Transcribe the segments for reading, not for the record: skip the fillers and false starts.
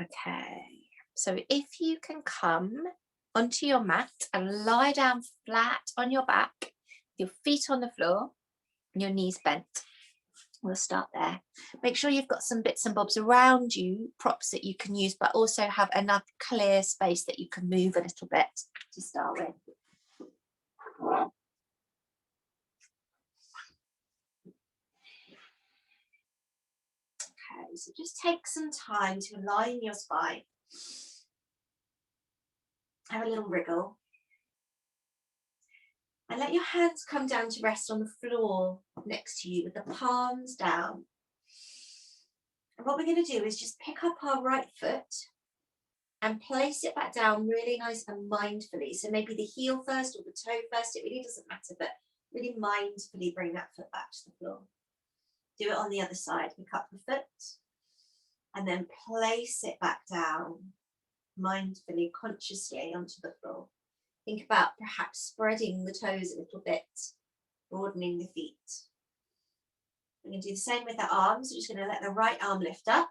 Okay, so if you can come onto your mat and lie down flat on your back, your feet on the floor, and your knees bent. We'll start there. Make sure you've got some bits and bobs around you, props that you can use, but also have enough clear space that you can move a little bit to start with. Okay, so just take some time to align your spine. Have a little wriggle. And let your hands come down to rest on the floor next to you with the palms down. And what we're going to do is just pick up our right foot and place it back down really nice and mindfully. So maybe the heel first or the toe first, it really doesn't matter, but really mindfully bring that foot back to the floor. Do it on the other side. Pick up the foot and then place it back down mindfully, consciously onto the floor. Think about perhaps spreading the toes a little bit, broadening the feet. We're going to do the same with the arms. We're just going to let the right arm lift up,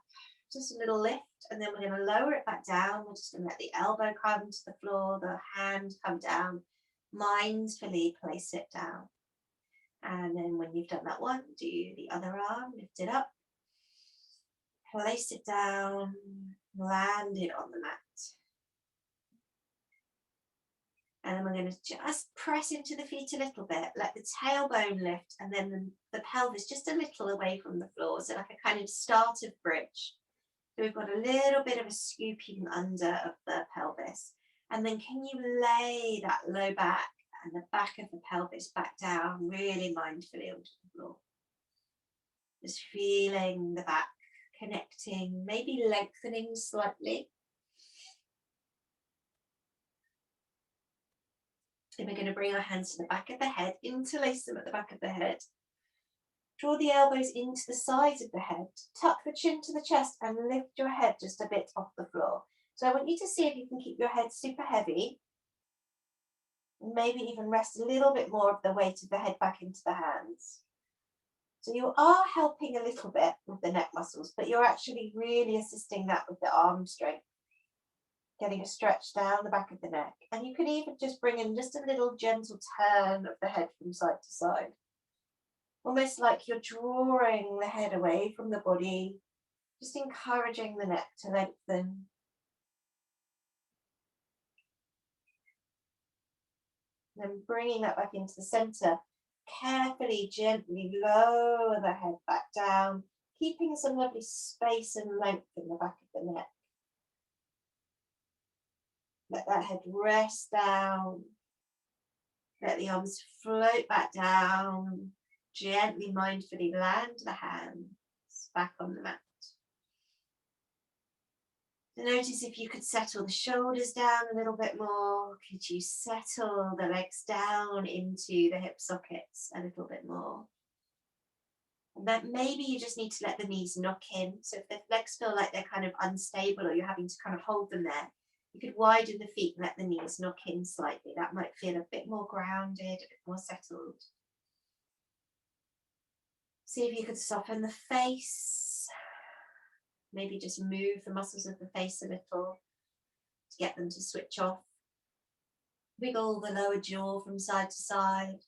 just a little lift, and then we're going to lower it back down. We're just going to let the elbow come to the floor, the hand come down, mindfully place it down. And then when you've done that one, do the other arm, lift it up, place it down, land it on the mat. And then we're going to just press into the feet a little bit, let the tailbone lift, and then the pelvis just a little away from the floor, so like a kind of started bridge. So we've got a little bit of a scooping under of the pelvis. And then can you lay that low back and the back of the pelvis back down really mindfully onto the floor. Just feeling the back connecting, maybe lengthening slightly. Then we're going to bring our hands to the back of the head, interlace them at the back of the head. Draw the elbows into the sides of the head, tuck the chin to the chest and lift your head just a bit off the floor. So I want you to see if you can keep your head super heavy. Maybe even rest a little bit more of the weight of the head back into the hands. So you are helping a little bit with the neck muscles, but you're actually really assisting that with the arm strength. Getting a stretch down the back of the neck. And you can even just bring in just a little gentle turn of the head from side to side. Almost like you're drawing the head away from the body, just encouraging the neck to lengthen. Then bringing that back into the center. Carefully, gently lower the head back down, keeping some lovely space and length in the back of the neck. Let that head rest down. Let the arms float back down. Gently, mindfully land the hands back on the mat. Notice if you could settle the shoulders down a little bit more. Could you settle the legs down into the hip sockets a little bit more? And then maybe you just need to let the knees knock in. So if the legs feel like they're kind of unstable or you're having to kind of hold them there, you could widen the feet and let the knees knock in slightly. That might feel a bit more grounded, a bit more settled. See if you could soften the face. Maybe just move the muscles of the face a little to get them to switch off. Wiggle the lower jaw from side to side.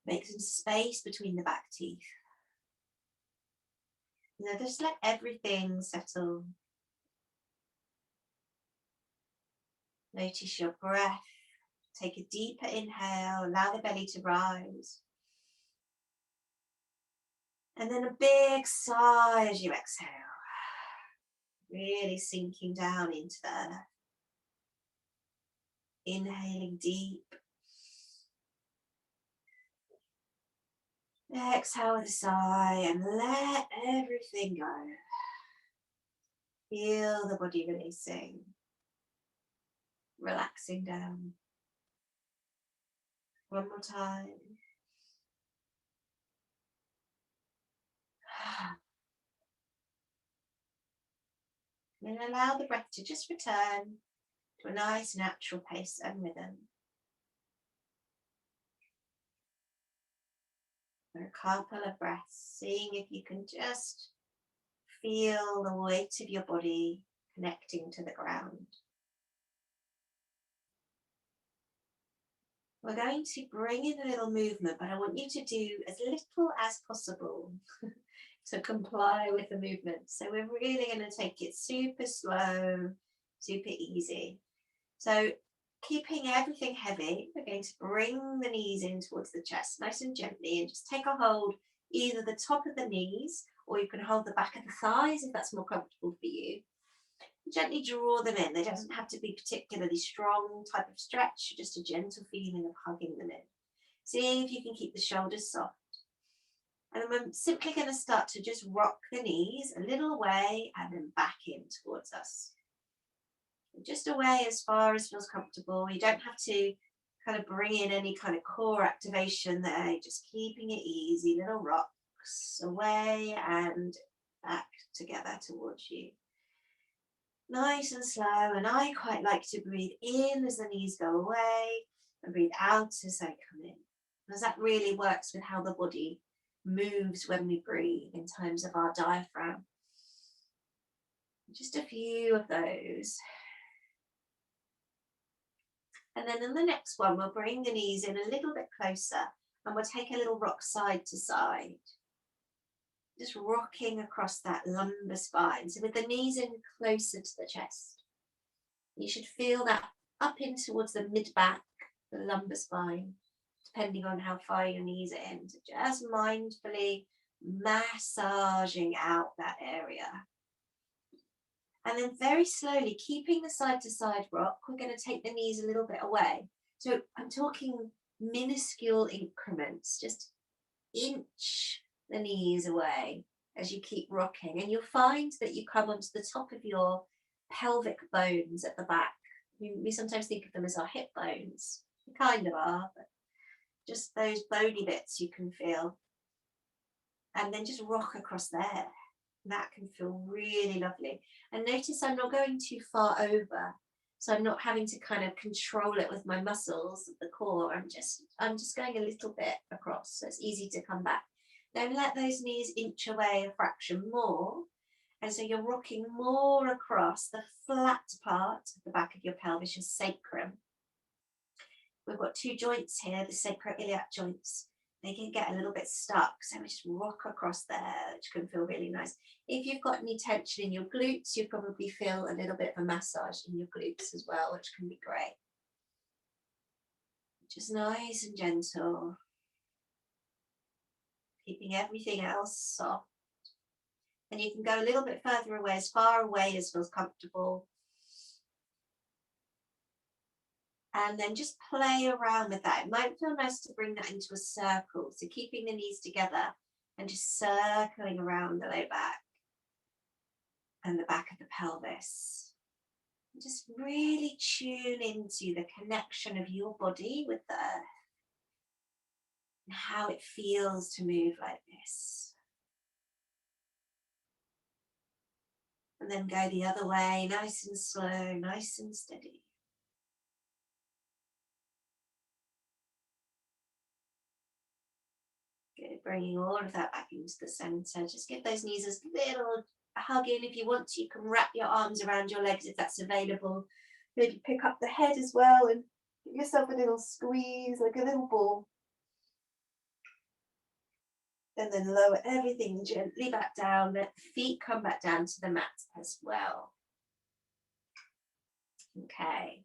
Make some space between the back teeth. Now just let everything settle. Notice your breath. Take a deeper inhale, allow the belly to rise. And then a big sigh as you exhale. Really sinking down into the earth. Inhaling deep. Exhale with a sigh and let everything go. Feel the body releasing. Relaxing down. One more time. Then allow the breath to just return to a nice natural pace and rhythm. For a couple of breaths, seeing if you can just feel the weight of your body connecting to the ground. We're going to bring in a little movement, but I want you to do as little as possible to comply with the movement. So we're really going to take it super slow, super easy. So keeping everything heavy, we're going to bring the knees in towards the chest, nice and gently, and just take a hold, either the top of the knees, or you can hold the back of the thighs if that's more comfortable for you. Gently draw them in. They doesn't have to be particularly strong type of stretch, just a gentle feeling of hugging them in. See if you can keep the shoulders soft. And then we're simply going to start to just rock the knees a little away and then back in towards us. Just away as far as feels comfortable. You don't have to kind of bring in any kind of core activation there. Just keeping it easy, little rocks away and back together towards you. Nice and slow, and I quite like to breathe in as the knees go away and breathe out as they come in, because that really works with how the body moves when we breathe in terms of our diaphragm. Just a few of those. And then in the next one, we'll bring the knees in a little bit closer and we'll take a little rock side to side. Just rocking across that lumbar spine. So with the knees in closer to the chest, you should feel that up in towards the mid-back, the lumbar spine, depending on how far your knees are in. So just mindfully massaging out that area. And then very slowly, keeping the side to side rock, we're going to take the knees a little bit away. So I'm talking minuscule increments, just inch the knees away as you keep rocking, and you'll find that you come onto the top of your pelvic bones at the back. We sometimes think of them as our hip bones. They kind of are, but just those bony bits you can feel. And then just rock across there. That can feel really lovely. And notice I'm not going too far over, so I'm not having to kind of control it with my muscles of the core. I'm just going a little bit across, so it's easy to come back. Then let those knees inch away a fraction more. And so you're rocking more across the flat part of the back of your pelvis, your sacrum. We've got two joints here, the sacroiliac joints. They can get a little bit stuck, so we just rock across there, which can feel really nice. If you've got any tension in your glutes, you probably feel a little bit of a massage in your glutes as well, which can be great. Just nice and gentle. Keeping everything else soft. And you can go a little bit further away, as far away as feels comfortable. And then just play around with that. It might feel nice to bring that into a circle. So keeping the knees together and just circling around the low back and the back of the pelvis. And just really tune into the connection of your body with the earth and how it feels to move like this. And then go the other way, nice and slow, nice and steady. Good, bringing all of that back into the center. Just give those knees a little hug in. If you want to, you can wrap your arms around your legs if that's available. Maybe pick up the head as well and give yourself a little squeeze, like a little ball. And then lower everything gently back down. Let the feet come back down to the mat as well. Okay.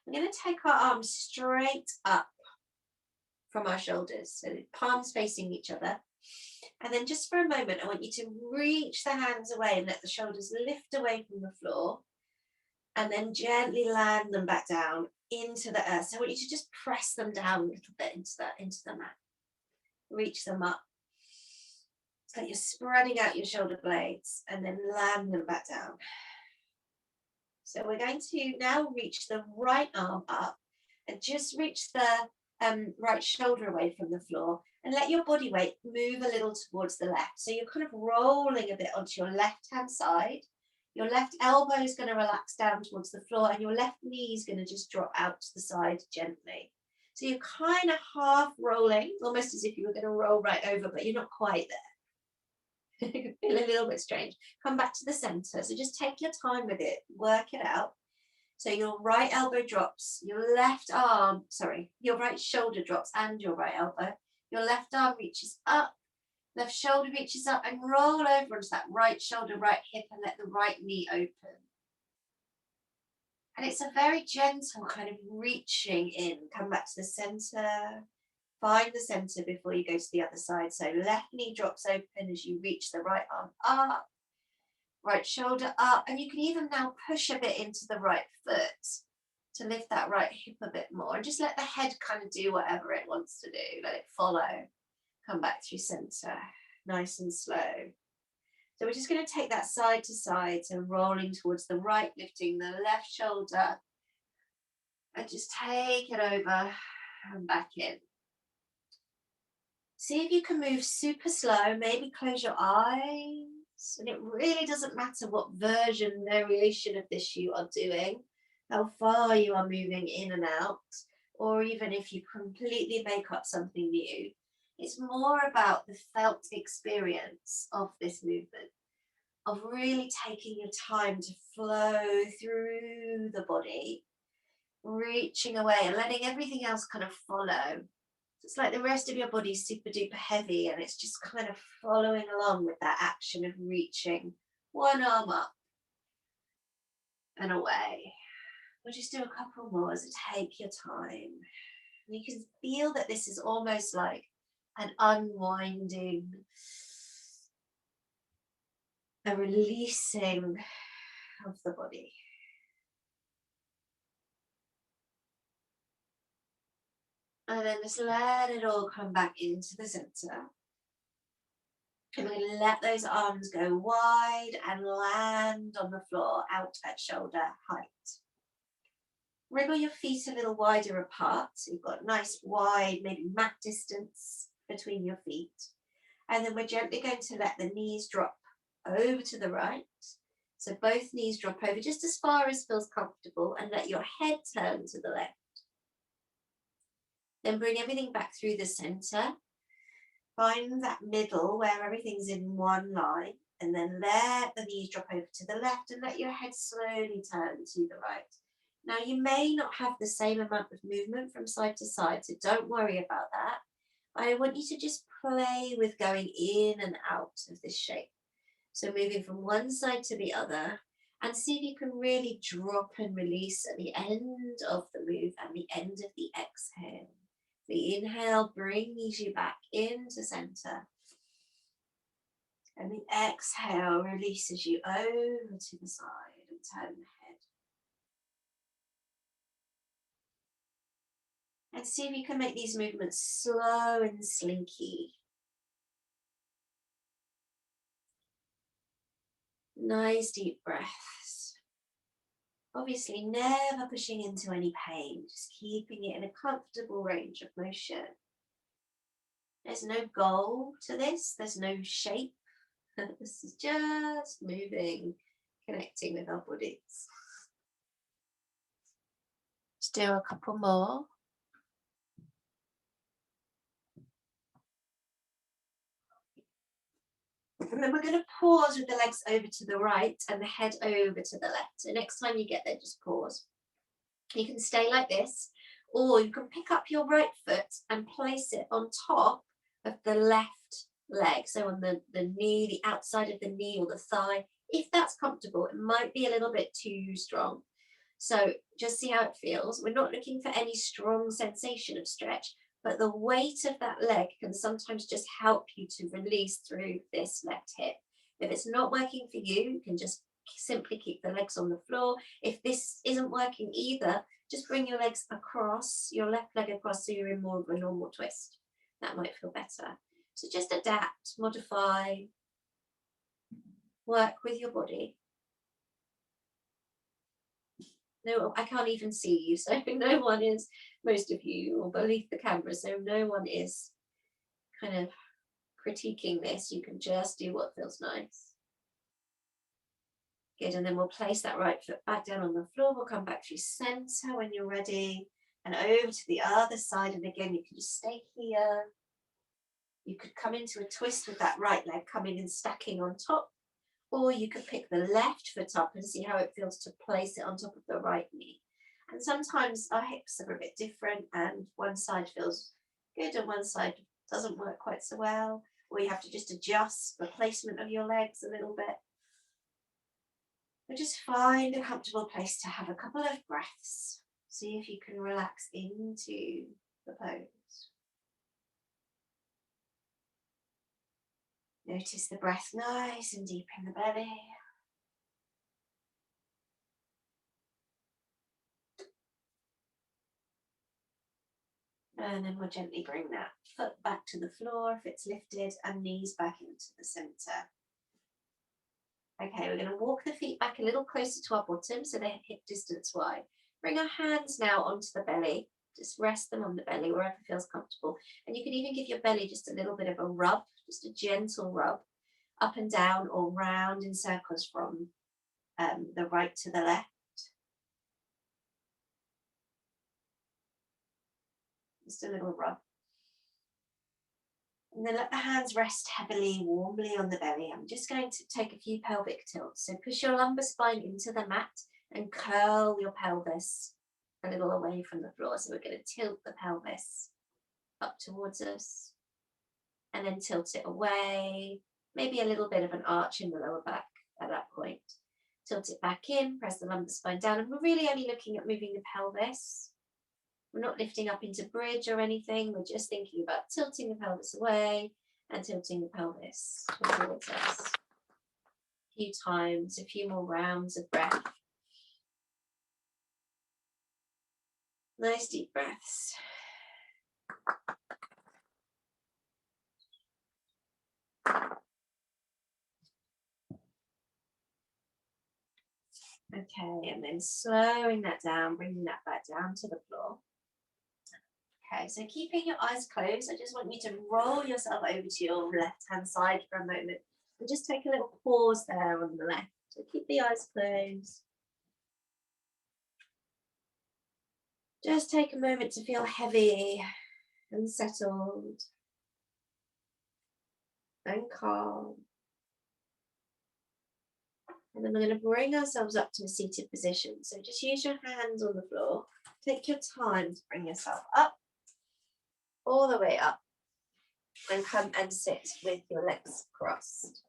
We're going to take our arms straight up from our shoulders, so the palms facing each other. And then just for a moment, I want you to reach the hands away and let the shoulders lift away from the floor. And then gently land them back down into the earth. So I want you to just press them down a little bit into the mat. Reach them up. So you're spreading out your shoulder blades and then land them back down. So we're going to now reach the right arm up and just reach the right shoulder away from the floor and let your body weight move a little towards the left. So you're kind of rolling a bit onto your left-hand side. Your left elbow is going to relax down towards the floor and your left knee is going to just drop out to the side gently. So you're kind of half rolling, almost as if you were going to roll right over, but you're not quite there. It can feel a little bit strange. Come back to the center. So just take your time with it, work it out. So your right elbow drops, your left arm, sorry, your right shoulder drops and your right elbow. Your left arm reaches up, left shoulder reaches up, and roll over onto that right shoulder, right hip, and let the right knee open. And it's a very gentle kind of reaching in. Come back to the center. Find the center before you go to the other side. So left knee drops open as you reach the right arm up, right shoulder up, and you can even now push a bit into the right foot to lift that right hip a bit more, and just let the head kind of do whatever it wants to do. Let it follow. Come back through center, nice and slow. So we're just going to take that side to side, so rolling towards the right, lifting the left shoulder, and just take it over and back in. See if you can move super slow, maybe close your eyes. And it really doesn't matter what variation of this you are doing, how far you are moving in and out, or even if you completely make up something new. It's more about the felt experience of this movement, of really taking your time to flow through the body, reaching away and letting everything else kind of follow. It's like the rest of your body is super duper heavy, and it's just kind of following along with that action of reaching one arm up and away. We'll just do a couple more as I take your time. And you can feel that this is almost like an unwinding, a releasing of the body. And then just let it all come back into the center. And we're going to let those arms go wide and land on the floor out at shoulder height. Wriggle your feet a little wider apart. So you've got nice wide, maybe mat distance between your feet. And then we're gently going to let the knees drop over to the right. So both knees drop over just as far as feels comfortable, and let your head turn to the left. Then bring everything back through the center. Find that middle where everything's in one line, and then let the knees drop over to the left and let your head slowly turn to the right. Now you may not have the same amount of movement from side to side, so don't worry about that. I want you to just play with going in and out of this shape. So moving from one side to the other, and see if you can really drop and release at the end of the move and the end of the exhale. The inhale brings you back into center. And the exhale releases you over to the side and turn the head. And see if you can make these movements slow and slinky. Nice deep breaths. Obviously never pushing into any pain, just keeping it in a comfortable range of motion. There's no goal to this, there's no shape. This is just moving, connecting with our bodies. Let's do a couple more. And then we're going to pause with the legs over to the right and the head over to the left. So next time you get there, just pause. You can stay like this, or you can pick up your right foot and place it on top of the left leg. So on the knee, the outside of the knee or the thigh. If that's comfortable, it might be a little bit too strong. So just see how it feels. We're not looking for any strong sensation of stretch, but the weight of that leg can sometimes just help you to release through this left hip. If it's not working for you, you can just simply keep the legs on the floor. If this isn't working either, just bring your legs across, your left leg across, so you're in more of a normal twist. That might feel better. So just adapt, modify, work with your body. No, I can't even see you, so no one is, most of you, or beneath the camera, so no one is kind of critiquing this. You can just do what feels nice. Good, and then we'll place that right foot back down on the floor. We'll come back through center when you're ready, and over to the other side. And again, you can just stay here. You could come into a twist with that right leg coming and stacking on top, or you could pick the left foot up and see how it feels to place it on top of the right knee. And sometimes our hips are a bit different and one side feels good and one side doesn't work quite so well, or you have to just adjust the placement of your legs a little bit. But just find a comfortable place to have a couple of breaths. See if you can relax into the pose. Notice the breath nice and deep in the belly. And then we'll gently bring that foot back to the floor if it's lifted and knees back into the center. Okay, we're going to walk the feet back a little closer to our bottom so they're hip distance wide. Bring our hands now onto the belly. Just rest them on the belly wherever feels comfortable. And you can even give your belly just a little bit of a rub, just a gentle rub, up and down or round in circles from the right to the left. Just a little rub. And then let the hands rest heavily, warmly on the belly. I'm just going to take a few pelvic tilts. So push your lumbar spine into the mat and curl your pelvis a little away from the floor. So we're going to tilt the pelvis up towards us and then tilt it away. Maybe a little bit of an arch in the lower back at that point. Tilt it back in, press the lumbar spine down. And we're really only looking at moving the pelvis. We're not lifting up into bridge or anything. We're just thinking about tilting the pelvis away and tilting the pelvis towards us. A few times, a few more rounds of breath. Nice deep breaths. Okay, and then slowing that down, bringing that back down to the floor. Okay, so keeping your eyes closed, I just want you to roll yourself over to your left-hand side for a moment and just take a little pause there on the left. So keep the eyes closed. Just take a moment to feel heavy and settled and calm. And then we're going to bring ourselves up to a seated position. So just use your hands on the floor. Take your time to bring yourself up, all the way up, and come and sit with your legs crossed.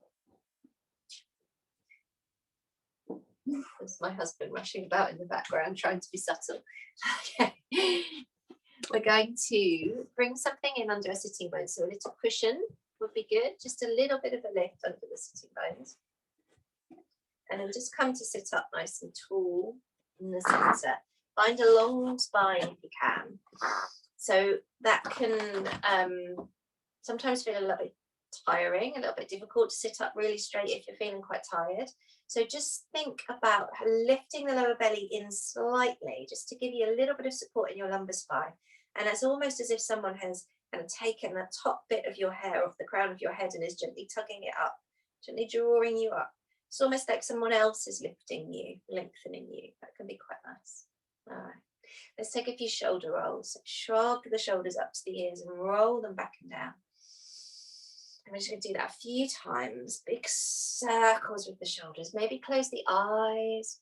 There's my husband rushing about in the background trying to be subtle. Okay. We're going to bring something in under a sitting bone. So a little cushion would be good. Just a little bit of a lift under the sitting bones. And then just come to sit up nice and tall in the center. Find a long spine if you can. So that can sometimes feel a little bit tiring, a little bit difficult to sit up really straight if you're feeling quite tired. So just think about lifting the lower belly in slightly, just to give you a little bit of support in your lumbar spine. And it's almost as if someone has kind of taken the top bit of your hair off the crown of your head and is gently tugging it up, gently drawing you up. It's almost like someone else is lifting you, lengthening you. That can be quite nice. All right. Let's take a few shoulder rolls. Shrug the shoulders up to the ears and roll them back and down. And we're just going to do that a few times. Big circles with the shoulders. Maybe close the eyes.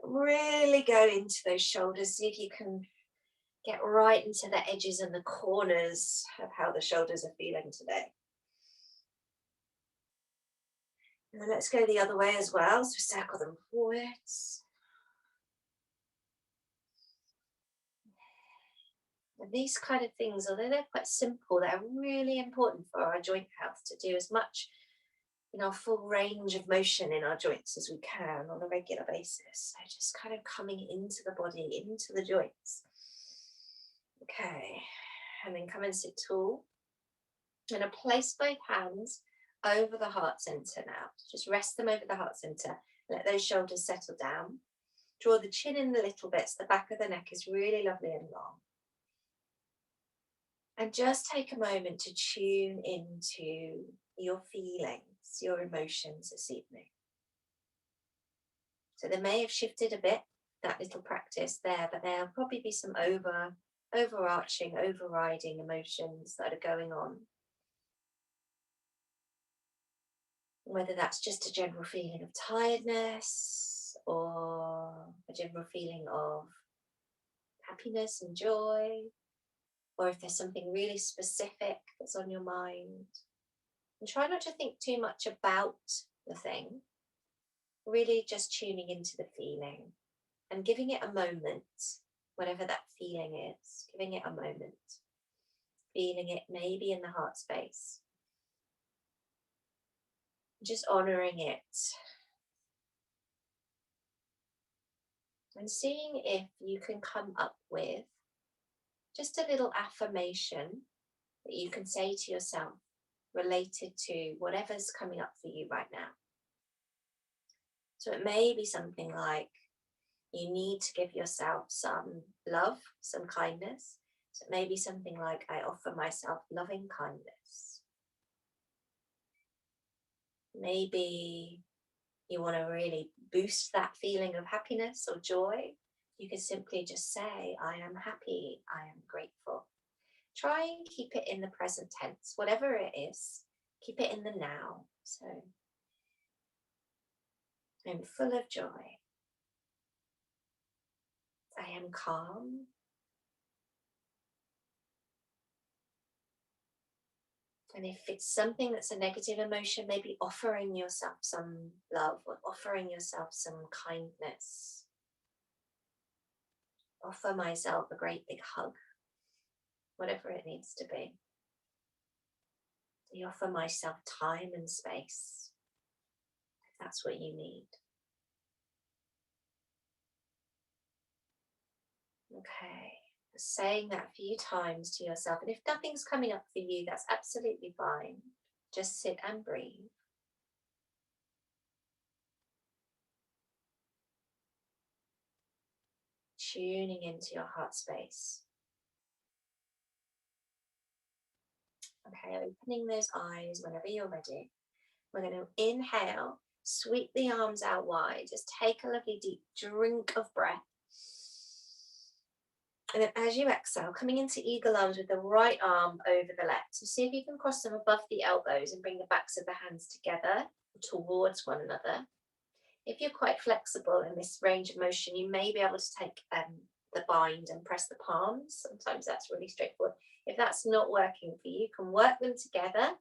Really go into those shoulders. See if you can get right into the edges and the corners of how the shoulders are feeling today. And then let's go the other way as well. So circle them forwards. And these kind of things, although they're quite simple, they're really important for our joint health to do as much in our full range of motion in our joints as we can on a regular basis. So just kind of coming into the body, into the joints. Okay, and then come and sit tall. I'm going to place both hands over the heart center now. Just rest them over the heart center. Let those shoulders settle down. Draw the chin in a little bit so the back of the neck is really lovely and long. And just take a moment to tune into your feelings, your emotions this evening. So they may have shifted a bit, that little practice there, but there'll probably be some overarching, overriding emotions that are going on. Whether that's just a general feeling of tiredness or a general feeling of happiness and joy, or if there's something really specific that's on your mind. And try not to think too much about the thing, really just tuning into the feeling and giving it a moment, whatever that feeling is, giving it a moment, feeling it maybe in the heart space, just honoring it and seeing if you can come up with just a little affirmation that you can say to yourself related to whatever's coming up for you right now. So it may be something like you need to give yourself some love, some kindness. So it may be something like, I offer myself loving kindness. Maybe you want to really boost that feeling of happiness or joy. You can simply just say, I am happy, I am grateful. Try and keep it in the present tense, whatever it is, keep it in the now. So I'm full of joy. I am calm. And if it's something that's a negative emotion, maybe offering yourself some love or offering yourself some kindness. Offer myself a great big hug, whatever it needs to be. I offer myself time and space, if that's what you need. Okay, saying that a few times to yourself. And if nothing's coming up for you, that's absolutely fine. Just sit and breathe. Tuning into your heart space. Okay, opening those eyes whenever you're ready. We're going to inhale, sweep the arms out wide. Just take a lovely deep drink of breath. And then as you exhale, coming into eagle arms with the right arm over the left. So see if you can cross them above the elbows and bring the backs of the hands together towards one another. If you're quite flexible in this range of motion, you may be able to take the bind and press the palms. Sometimes that's really straightforward. If that's not working for you, you can work them together.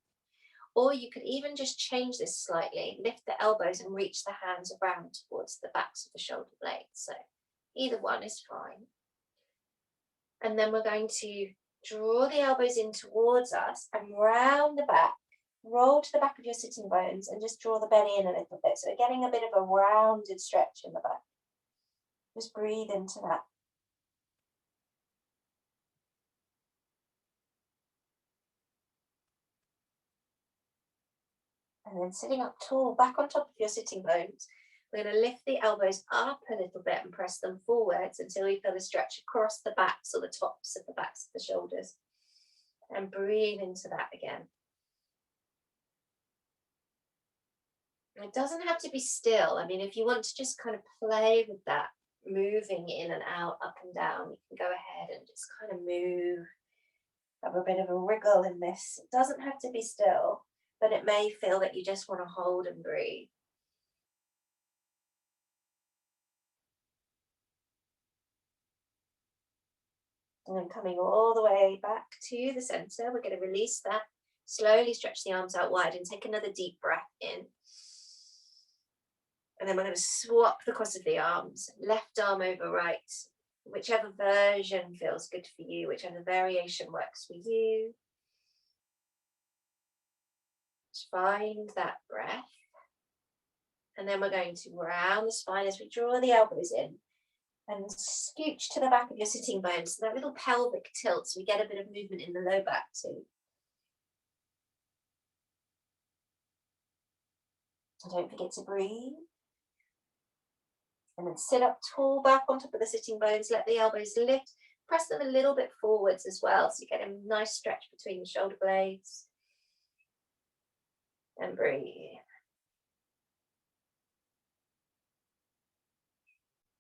Or you could even just change this slightly, lift the elbows and reach the hands around towards the backs of the shoulder blades. So either one is fine. And then we're going to draw the elbows in towards us and round the back, roll to the back of your sitting bones and just draw the belly in a little bit. So we're getting a bit of a rounded stretch in the back. Just breathe into that. And then sitting up tall, back on top of your sitting bones, we're going to lift the elbows up a little bit and press them forwards until we feel a stretch across the backs or the tops of the backs of the shoulders. And breathe into that again. It doesn't have to be still. I mean, if you want to just kind of play with that, moving in and out, up and down, you can go ahead and just kind of move, have a bit of a wriggle in this. It doesn't have to be still, but it may feel that you just want to hold and breathe. And then coming all the way back to the center, we're going to release that. Slowly stretch the arms out wide and take another deep breath in. And then we're going to swap the cross of the arms, left arm over right, whichever version feels good for you, whichever variation works for you. Just find that breath. And then we're going to round the spine as we draw the elbows in and scooch to the back of your sitting bones. So that little pelvic tilt, so we get a bit of movement in the low back too. And don't forget to breathe. And then sit up tall back on top of the sitting bones. Let the elbows lift. Press them a little bit forwards as well, so you get a nice stretch between the shoulder blades. And breathe.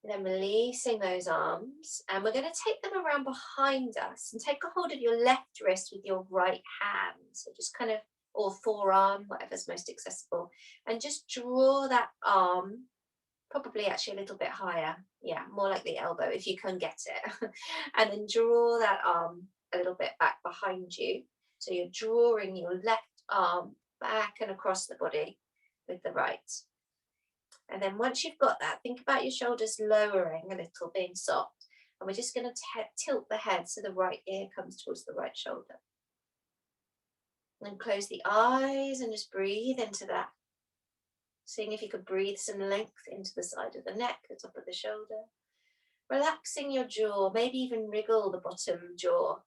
And then releasing those arms. And we're going to take them around behind us and take a hold of your left wrist with your right hand. So just kind of or forearm, whatever's most accessible, and just draw that arm probably actually a little bit higher. Yeah, more like the elbow if you can get it. And then draw that arm a little bit back behind you. So you're drawing your left arm back and across the body with the right. And then once you've got that, think about your shoulders lowering a little, being soft. And we're just going to tilt the head so the right ear comes towards the right shoulder. And close the eyes and just breathe into that. Seeing if you could breathe some length into the side of the neck, the top of the shoulder. Relaxing your jaw, maybe even wriggle the bottom jaw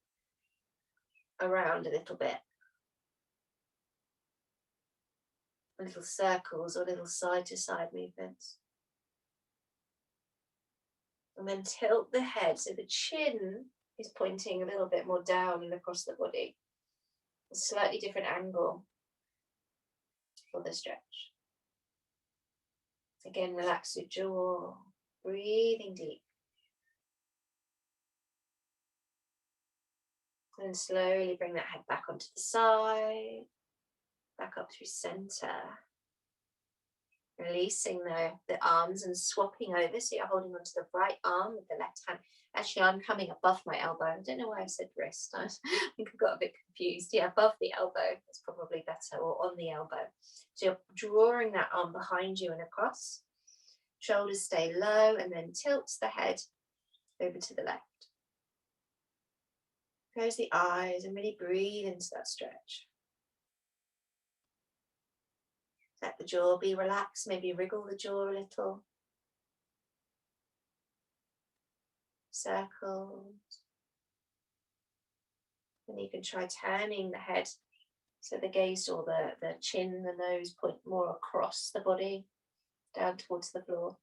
around a little bit. Little circles or little side to side movements. And then tilt the head so the chin is pointing a little bit more down and across the body. A slightly different angle for the stretch. Again, relax your jaw, breathing deep. And slowly bring that head back onto the side, back up through center. Releasing the arms and swapping over. So you're holding onto the right arm with the left hand. Actually, I'm coming above my elbow. I don't know why I said wrist. I think I got a bit confused. Yeah, above the elbow. That's probably better, or on the elbow. So you're drawing that arm behind you and across. Shoulders stay low, and then tilt the head over to the left. Close the eyes and really breathe into that stretch. Let the jaw be relaxed, maybe wriggle the jaw a little. Circles. And you can try turning the head so the gaze or the chin, the nose point more across the body, down towards the floor.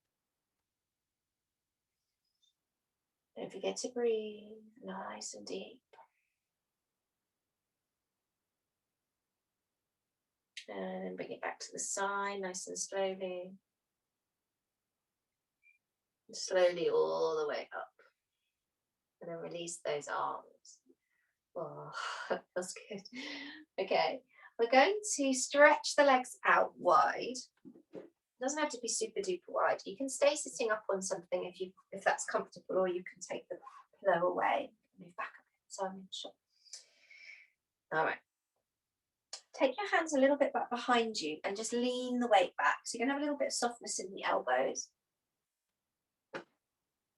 Don't forget to breathe nice and deep. And then bring it back to the side, nice and slowly. And slowly all the way up. And then release those arms. Oh, that feels good. Okay, we're going to stretch the legs out wide. It doesn't have to be super duper wide. You can stay sitting up on something if that's comfortable, or you can take the pillow away. Move back a bit so I'm in shot. All right. Take your hands a little bit back behind you and just lean the weight back. So you're going to have a little bit of softness in the elbows.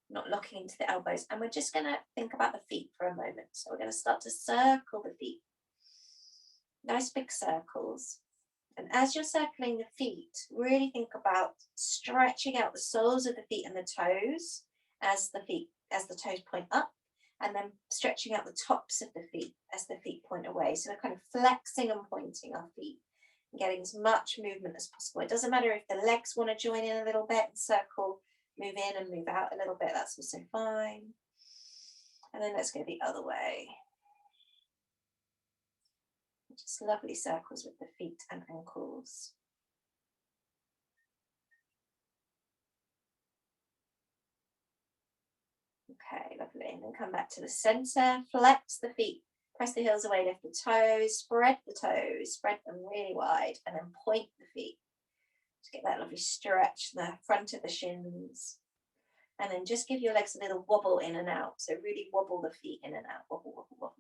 Not locking into the elbows. And we're just going to think about the feet for a moment. So we're going to start to circle the feet. Nice big circles. And as you're circling the feet, really think about stretching out the soles of the feet and the toes as the toes point up. And then stretching out the tops of the feet as the feet point away. So we're kind of flexing and pointing our feet and getting as much movement as possible. It doesn't matter if the legs want to join in a little bit and circle, move in and move out a little bit. That's also fine. And then let's go the other way. Just lovely circles with the feet and ankles. Okay, lovely. And then come back to the center, flex the feet, press the heels away, lift the toes, spread them really wide, and then point the feet to get that lovely stretch in the front of the shins. And then just give your legs a little wobble in and out. So really wobble the feet in and out, wobble, wobble, wobble.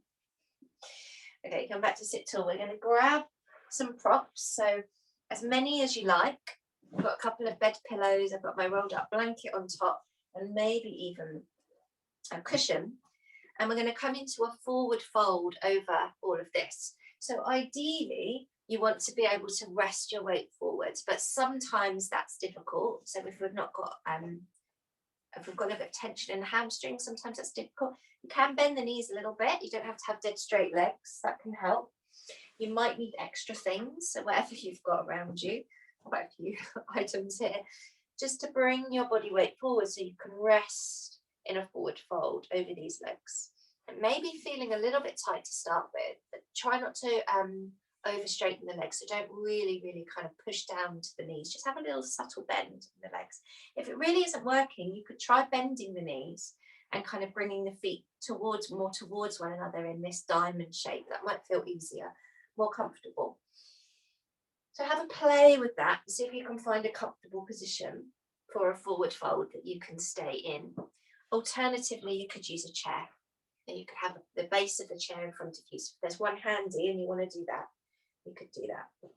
Okay, come back to sit tall. We're going to grab some props. So as many as you like. I've got a couple of bed pillows. I've got my rolled up blanket on top, and maybe even a cushion, and we're going to come into a forward fold over all of this. So ideally you want to be able to rest your weight forwards, but sometimes that's difficult. So if we've not got if we've got a bit of tension in the hamstring, sometimes that's difficult. You can bend the knees a little bit. You don't have to have dead straight legs. That can help. You might need extra things, so whatever you've got around you, quite a few items here, just to bring your body weight forward so you can rest in a forward fold over these legs. It may be feeling a little bit tight to start with, but try not to over straighten the legs. So don't really kind of push down to the knees. Just have a little subtle bend in the legs. If it really isn't working, you could try bending the knees and kind of bringing the feet more towards one another in this diamond shape. That might feel easier, more comfortable. So have a play with that. See if you can find a comfortable position for a forward fold that you can stay in. Alternatively, you could use a chair. And you could have the base of the chair in front of you. So if there's one handy and you want to do that, you could do that.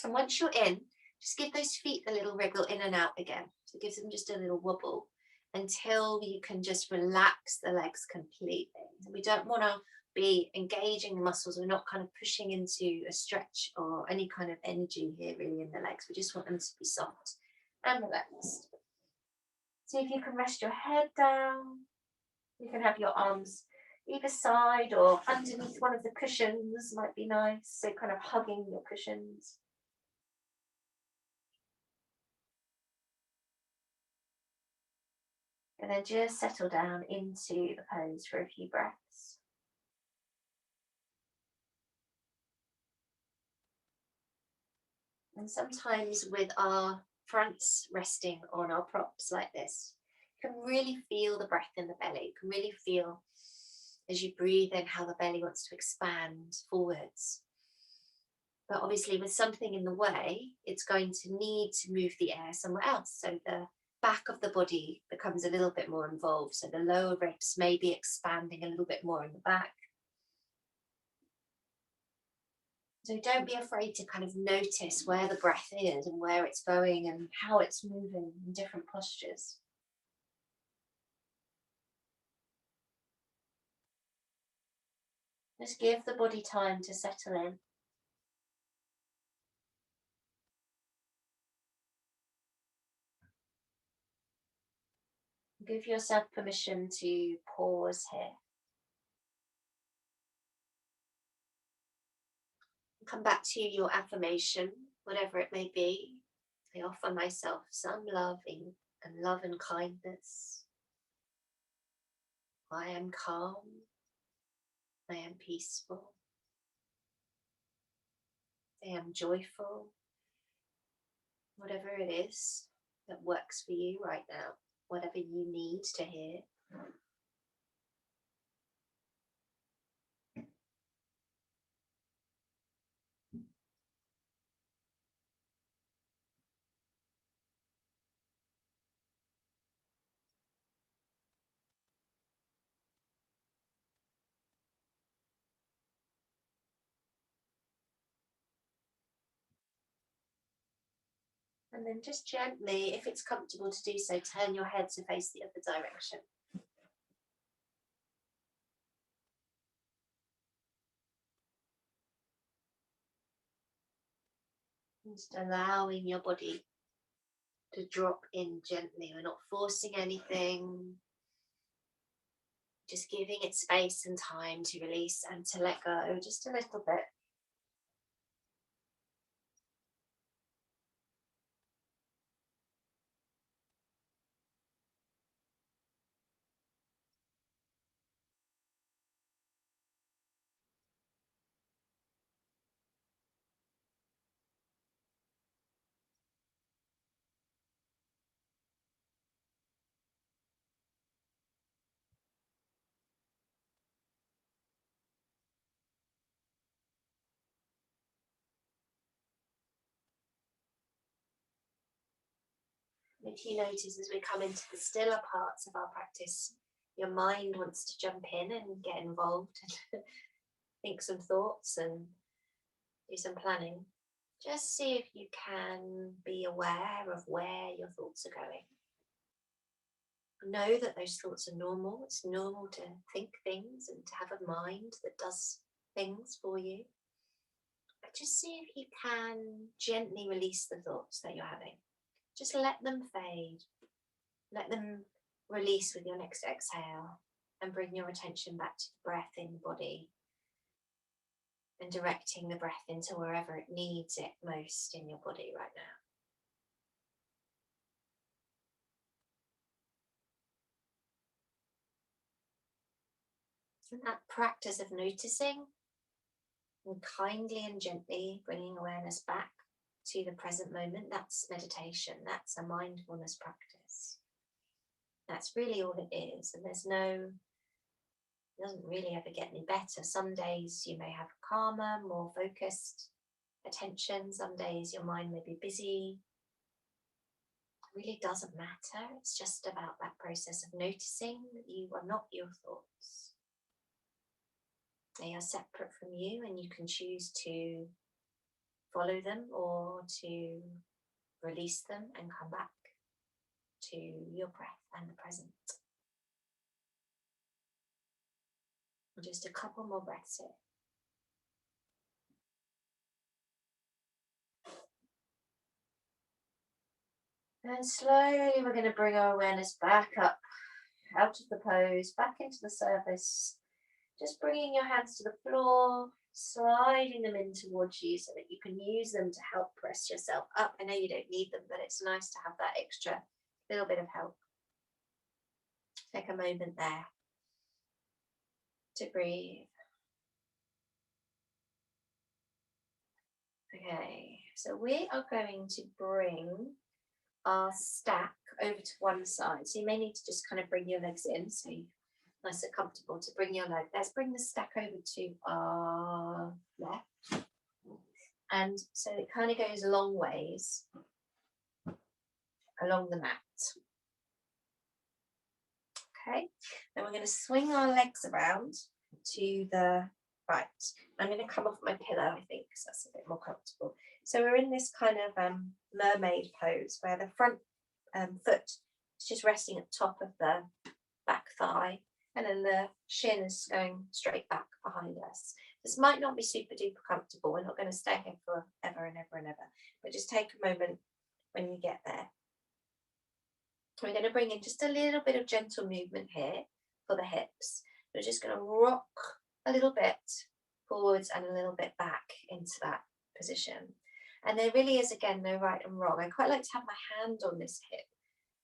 And once you're in, just give those feet a little wriggle in and out again. So give them just a little wobble until you can just relax the legs completely. We don't want to be engaging the muscles. We're not kind of pushing into a stretch or any kind of energy here really in the legs. We just want them to be soft and relaxed. See if you can rest your head down. You can have your arms either side or underneath one of the cushions, might be nice. So kind of hugging your cushions. And then just settle down into the pose for a few breaths. And sometimes with our fronts resting on our props like this, you can really feel the breath in the belly. You can really feel as you breathe in how the belly wants to expand forwards. But obviously with something in the way, it's going to need to move the air somewhere else. So the back of the body becomes a little bit more involved. So the lower ribs may be expanding a little bit more in the back. So don't be afraid to kind of notice where the breath is and where it's going and how it's moving in different postures. Just give the body time to settle in. Give yourself permission to pause here. Come back to your affirmation, whatever it may be. I offer myself some loving and love and kindness. I am calm. I am peaceful. I am joyful. Whatever it is that works for you right now, whatever you need to hear. And then just gently, if it's comfortable to do so, turn your head to face the other direction. Just allowing your body to drop in gently. We're not forcing anything. Just giving it space and time to release and to let go just a little bit. If you notice as we come into the stiller parts of our practice, your mind wants to jump in and get involved and think some thoughts and do some planning. Just see if you can be aware of where your thoughts are going. Know that those thoughts are normal. It's normal to think things and to have a mind that does things for you. But just see if you can gently release the thoughts that you're having. Just let them fade. Let them release with your next exhale and bring your attention back to the breath in the body and directing the breath into wherever it needs it most in your body right now. And that practice of noticing and kindly and gently bringing awareness back to the present moment, that's meditation. That's a mindfulness practice. That's really all it is. And it doesn't really ever get any better. Some days you may have calmer, more focused attention. Some days your mind may be busy. It really doesn't matter. It's just about that process of noticing that you are not your thoughts. They are separate from you, and you can choose to follow them or to release them and come back to your breath and the present. Just a couple more breaths here. And slowly we're going to bring our awareness back up, out of the pose, back into the surface. Just bringing your hands to the floor, sliding them in towards you so that you can use them to help press yourself up. I know you don't need them, but it's nice to have that extra little bit of help. Take a moment there to breathe. Okay, so we are going to bring our stack over to one side. So you may need to just kind of bring your legs in so you're nice and comfortable to bring your leg. Let's bring the stack over to our left. And so it kind of goes long ways along the mat. Okay, then we're going to swing our legs around to the right. I'm going to come off my pillow, I think, because that's a bit more comfortable. So we're in this kind of mermaid pose where the front foot is just resting at the top of the back thigh, and then the shin is going straight back behind us. This might not be super duper comfortable. We're not going to stay here forever and ever and ever, but just take a moment when you get there. We're going to bring in just a little bit of gentle movement here for the hips. We're just going to rock a little bit forwards and a little bit back into that position. And there really is, again, no right and wrong. I quite like to have my hand on this hip,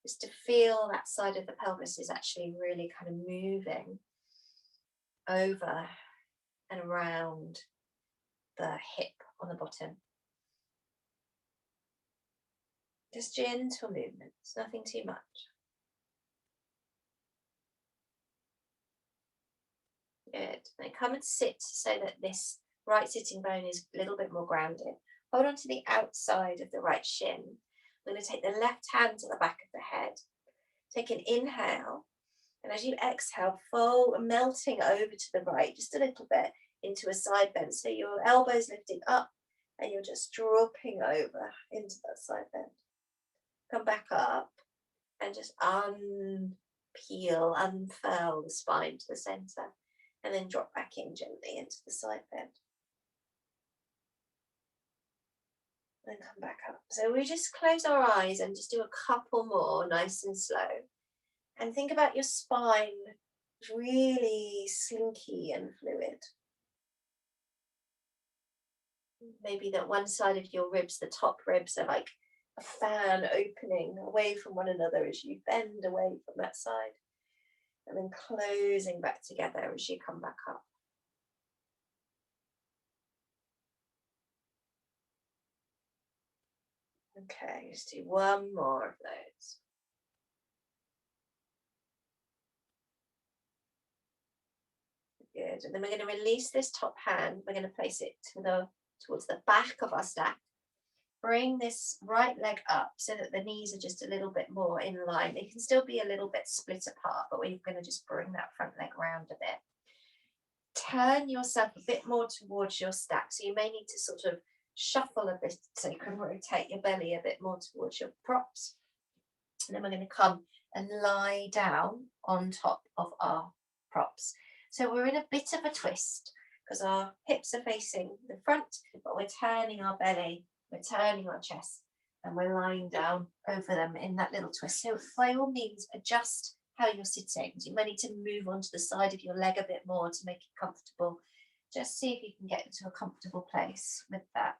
just to feel that side of the pelvis is actually really kind of moving over and around the hip on the bottom. Just gentle movements, nothing too much. Good. Then come and sit so that this right sitting bone is a little bit more grounded. Hold on to the outside of the right shin. I'm going to take the left hand to the back of the head. Take an inhale, and as you exhale, melting over to the right, just a little bit into a side bend. So your elbows lifting up, and you're just dropping over into that side bend. Come back up and just unfurl the spine to the center, and then drop back in gently into the side bend. Then come back up. So we just close our eyes and just do a couple more, nice and slow. And think about your spine really slinky and fluid. Maybe that one side of your ribs, the top ribs, are like a fan opening away from one another as you bend away from that side, and then closing back together as you come back up. Okay, just do one more of those. Good, and then we're going to release this top hand. We're going to place it towards the back of our stack. Bring this right leg up so that the knees are just a little bit more in line. They can still be a little bit split apart, but we're going to just bring that front leg around a bit. Turn yourself a bit more towards your stack. So you may need to sort of shuffle a bit so you can rotate your belly a bit more towards your props. And then we're going to come and lie down on top of our props. So we're in a bit of a twist because our hips are facing the front, but we're turning our belly, we're turning our chest, and we're lying down over them in that little twist. So by all means, adjust how you're sitting. So you may need to move onto the side of your leg a bit more to make it comfortable. Just see if you can get into a comfortable place with that.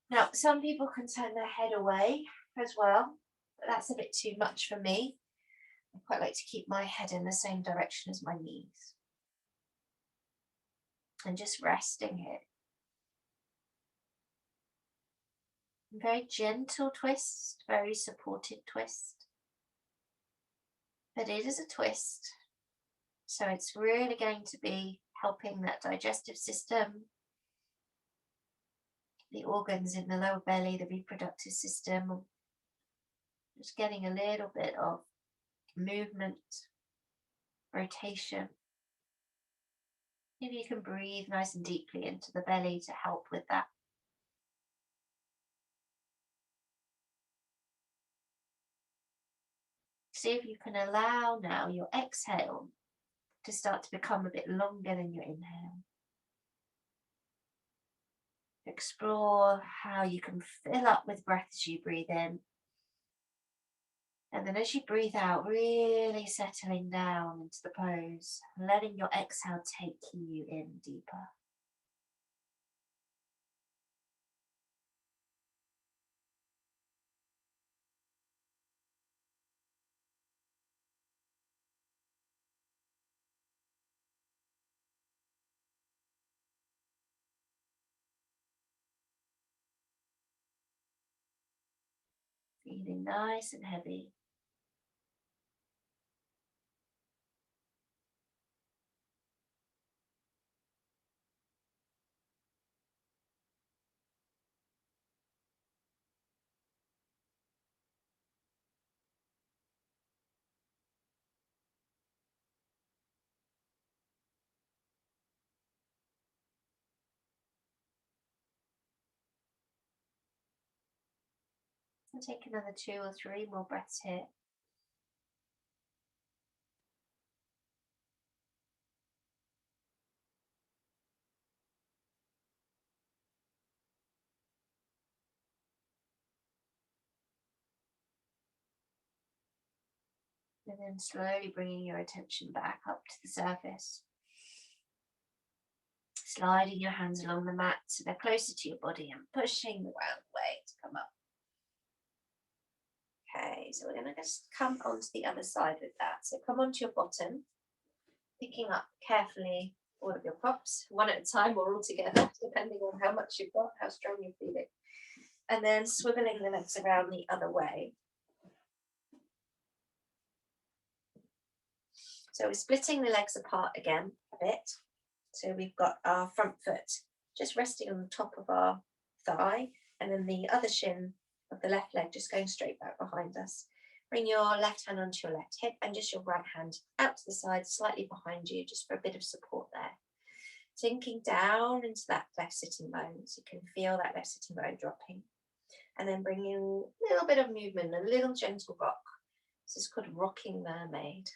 Now, some people can turn their head away as well, but that's a bit too much for me. I quite like to keep my head in the same direction as my knees. And just resting here. Very gentle twist, very supported twist. But it is a twist. So it's really going to be helping that digestive system, the organs in the lower belly, the reproductive system. Just getting a little bit of movement, rotation. Maybe you can breathe nice and deeply into the belly to help with that. See if you can allow now your exhale to start to become a bit longer than your inhale. Explore how you can fill up with breath as you breathe in. And then as you breathe out, really settling down into the pose, letting your exhale take you in deeper. Feeling nice and heavy. And take another 2 or 3 more breaths here. And then slowly bringing your attention back up to the surface. Sliding your hands along the mat so they're closer to your body and pushing the ground away to come up. Okay, so we're going to just come onto the other side with that. So come onto your bottom, picking up carefully all of your props, one at a time or all together, depending on how much you've got, how strong you're feeling. And then swiveling the legs around the other way. So we're splitting the legs apart again a bit. So we've got our front foot just resting on the top of our thigh, and then the other shin of the left leg just going straight back behind us. Bring your left hand onto your left hip and just your right hand out to the side, slightly behind you, just for a bit of support there. Sinking down into that left sitting bone, so you can feel that left sitting bone dropping. And then bringing a little bit of movement, a little gentle rock. This is called rocking mermaid.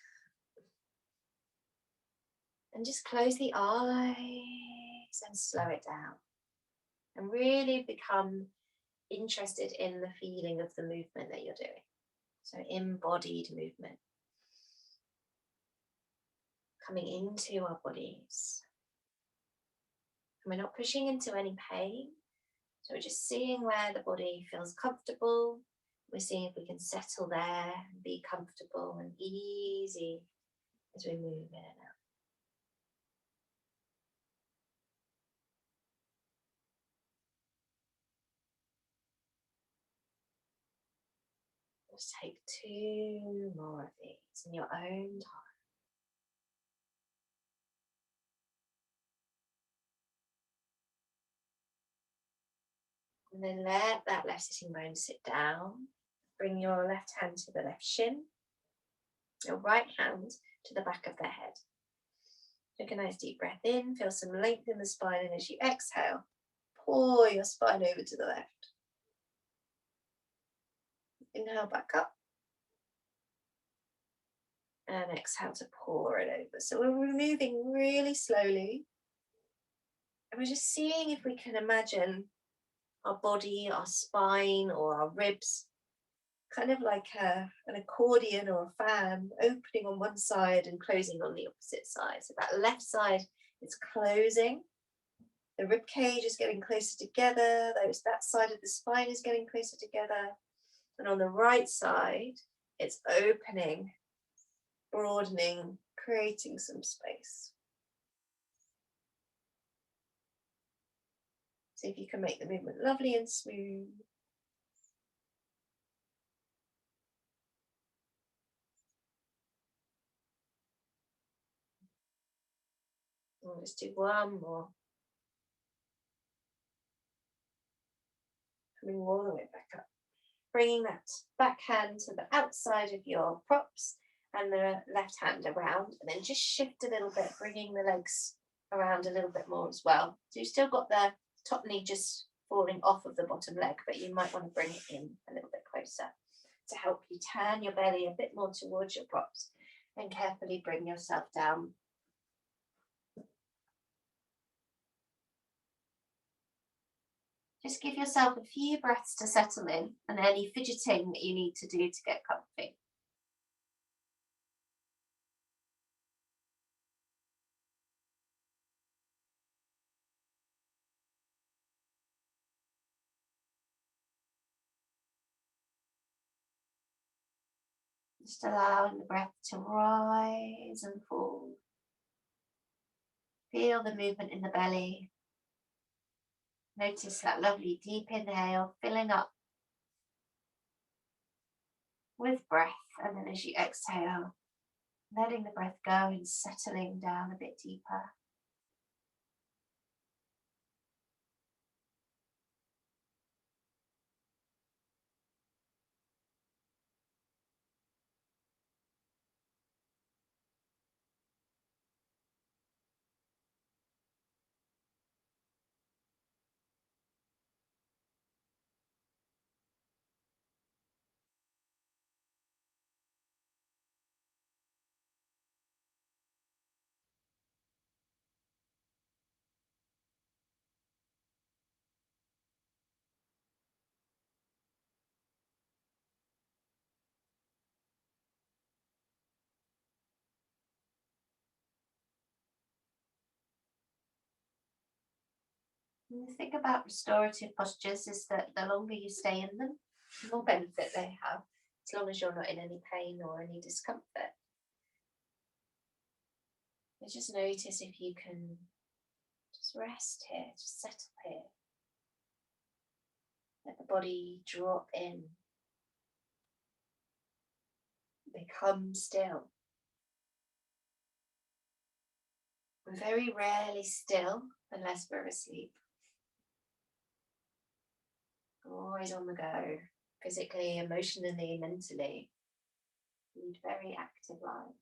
And just close the eyes and slow it down. And really become interested in the feeling of the movement that you're doing. So embodied movement. Coming into our bodies. And we're not pushing into any pain. So we're just seeing where the body feels comfortable. We're seeing if we can settle there and be comfortable and easy as we move in and out. Just take 2 more of these in your own time. And then let that left sitting bone sit down. Bring your left hand to the left shin. Your right hand to the back of the head. Take a nice deep breath in. Feel some length in the spine. And as you exhale, pour your spine over to the left. Inhale back up. And exhale to pour it over. So we're moving really slowly. And we're just seeing if we can imagine our body, our spine, or our ribs, kind of like an accordion or a fan, opening on one side and closing on the opposite side. So that left side is closing. The rib cage is getting closer together. That side of the spine is getting closer together. And on the right side, it's opening, broadening, creating some space. See if you can make the movement lovely and smooth. And just do one more. coming all the way back up. Bringing that back hand to the outside of your props and the left hand around, and then just shift a little bit, bringing the legs around a little bit more as well. So you've still got the top knee just falling off of the bottom leg, but you might want to bring it in a little bit closer to help you turn your belly a bit more towards your props and carefully bring yourself down. Just give yourself a few breaths to settle in and any fidgeting that you need to do to get comfy. Just allowing the breath to rise and fall. Feel the movement in the belly. Notice that lovely deep inhale filling up with breath, and then as you exhale, letting the breath go and settling down a bit deeper. And the thing about restorative postures is that the longer you stay in them, the more benefit they have, as long as you're not in any pain or any discomfort. But just notice if you can just rest here, just settle here. Let the body drop in. Become still. We're very rarely still unless we're asleep. Always on the go, physically, emotionally, mentally. Lead very active lives.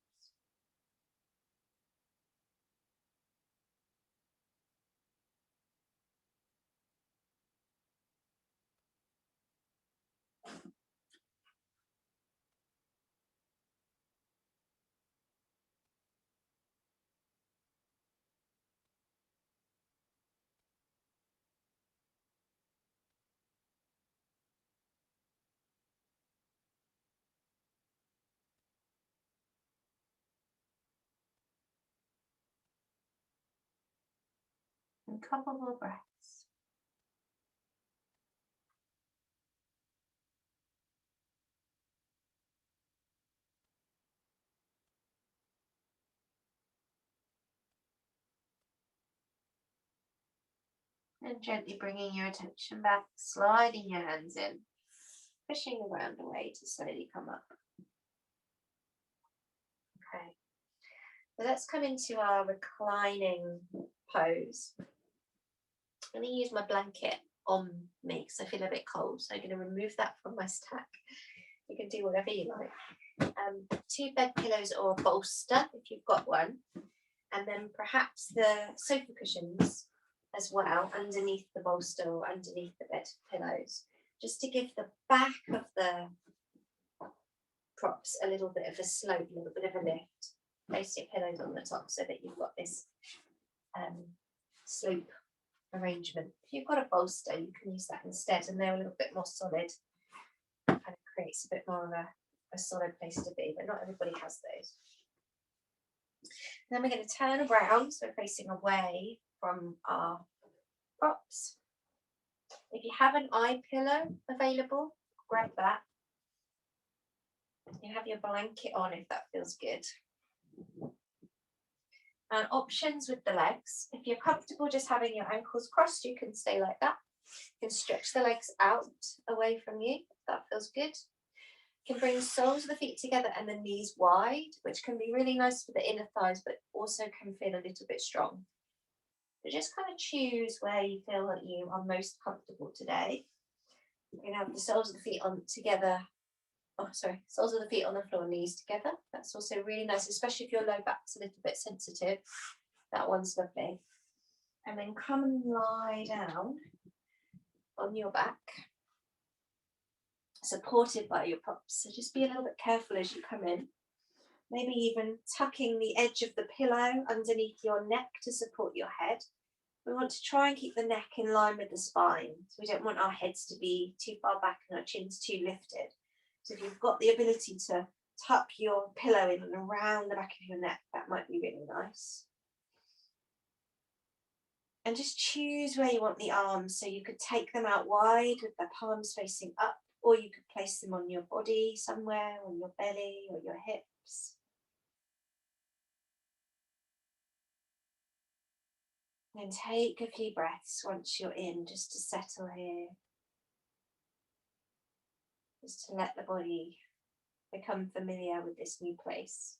And a couple more breaths. And gently bringing your attention back, sliding your hands in, pushing around away to slowly come up. Okay. So let's come into our reclining pose. I'm going to use my blanket on me because I feel a bit cold, so I'm going to remove that from my stack. You can do whatever you like. 2 bed pillows or a bolster if you've got one, and then perhaps the sofa cushions as well underneath the bolster or underneath the bed pillows, just to give the back of the props a little bit of a slope, a little bit of a lift. Place your pillows on the top so that you've got this slope arrangement. If you've got a bolster, you can use that instead, and they're a little bit more solid. Kind of creates a bit more of a solid place to be, but not everybody has those. Then we're going to turn around, so we're facing away from our props. If you have an eye pillow available, grab that. You have your blanket on if that feels good. And options with the legs. If you're comfortable just having your ankles crossed, you can stay like that. You can stretch the legs out away from you, if that feels good. You can bring the soles of the feet together and the knees wide, which can be really nice for the inner thighs, but also can feel a little bit strong. So just kind of choose where you feel that you are most comfortable today. We're going to have the soles of the feet on together. Oh, sorry, soles of the feet on the floor, knees together. That's also really nice, especially if your low back's a little bit sensitive. That one's lovely. And then come and lie down on your back, supported by your props. So just be a little bit careful as you come in. Maybe even tucking the edge of the pillow underneath your neck to support your head. We want to try and keep the neck in line with the spine. So we don't want our heads to be too far back and our chins too lifted. So if you've got the ability to tuck your pillow in and around the back of your neck, that might be really nice. And just choose where you want the arms. So you could take them out wide with the palms facing up, or you could place them on your body somewhere, on your belly or your hips. And take a few breaths once you're in, just to settle here. Just to let the body become familiar with this new place.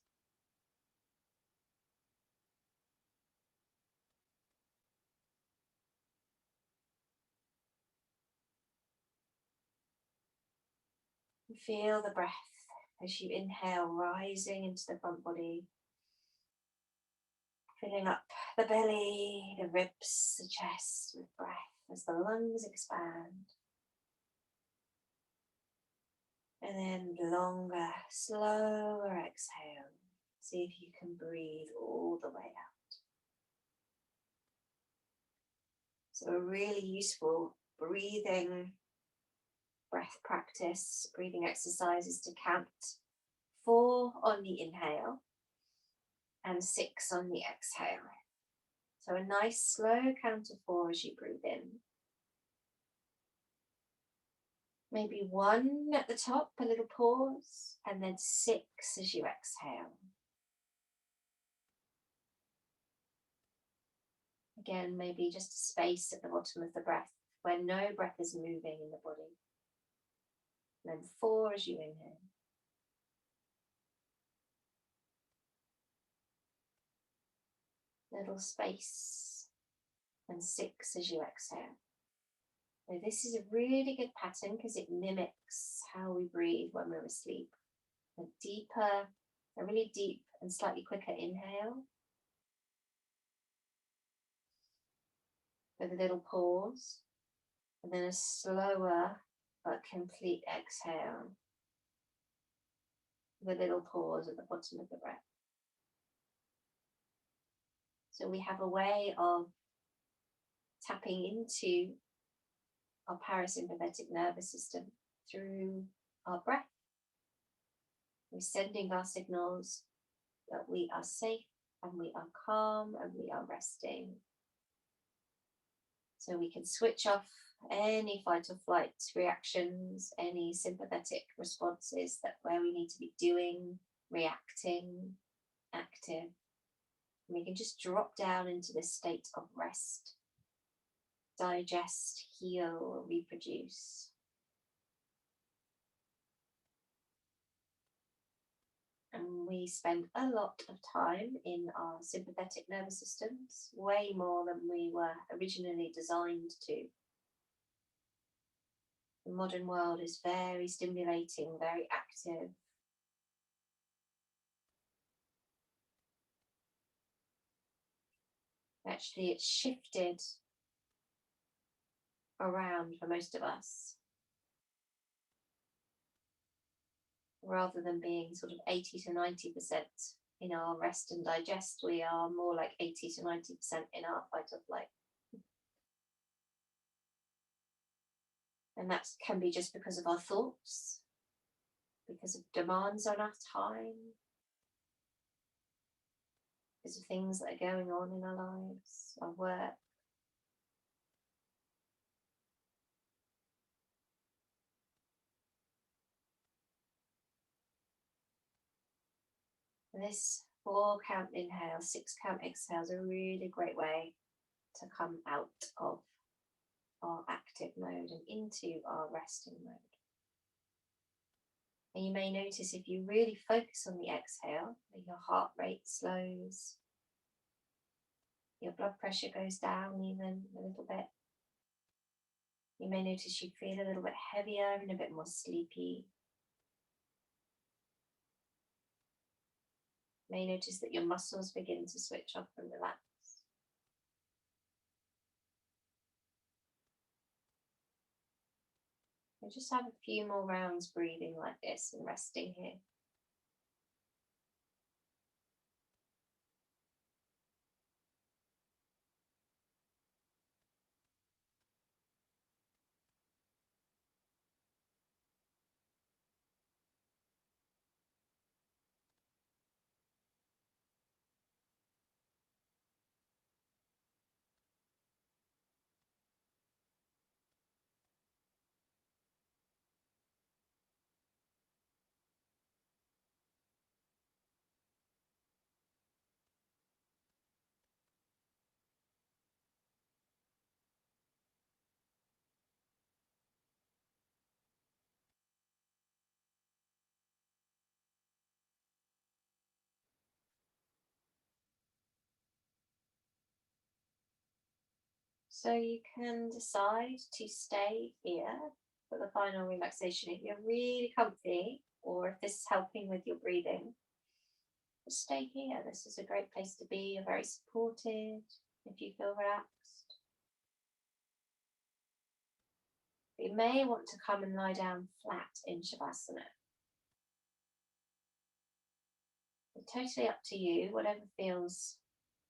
Feel the breath as you inhale, rising into the front body, filling up the belly, the ribs, the chest with breath as the lungs expand. And then longer, slower exhale. See if you can breathe all the way out. So a really useful breathing breath practice, breathing exercises to count 4 on the inhale and 6 on the exhale. So a nice slow count of 4 as you breathe in. Maybe 1 at the top, a little pause, and then 6 as you exhale. Again, maybe just a space at the bottom of the breath where no breath is moving in the body. And then 4 as you inhale. Little space, and 6 as you exhale. Now this is a really good pattern because it mimics how we breathe when we're asleep. A really deep and slightly quicker inhale, with a little pause, and then a slower but complete exhale, with a little pause at the bottom of the breath. So we have a way of tapping into our parasympathetic nervous system through our breath. We're sending our signals that we are safe and we are calm and we are resting. So we can switch off any fight or flight reactions, any sympathetic responses that where we need to be doing, reacting, active. And we can just drop down into this state of rest, digest, heal, reproduce. And we spend a lot of time in our sympathetic nervous systems, way more than we were originally designed to. The modern world is very stimulating, very active. Actually, it's shifted around for most of us. Rather than being sort of 80 to 90% in our rest and digest, we are more like 80 to 90% in our fight or flight. And that can be just because of our thoughts, because of demands on our time, because of things that are going on in our lives, our work. And this 4 count inhale, 6 count exhale is a really great way to come out of our active mode and into our resting mode. And you may notice if you really focus on the exhale, that your heart rate slows, your blood pressure goes down even a little bit. You may notice you feel a little bit heavier and a bit more sleepy. You may notice that your muscles begin to switch off and relax. And just have a few more rounds breathing like this and resting here. So you can decide to stay here for the final relaxation if you're really comfy, or if this is helping with your breathing. Just stay here. This is a great place to be. You're very supported if you feel relaxed. You may want to come and lie down flat in Shavasana. It's totally up to you, whatever feels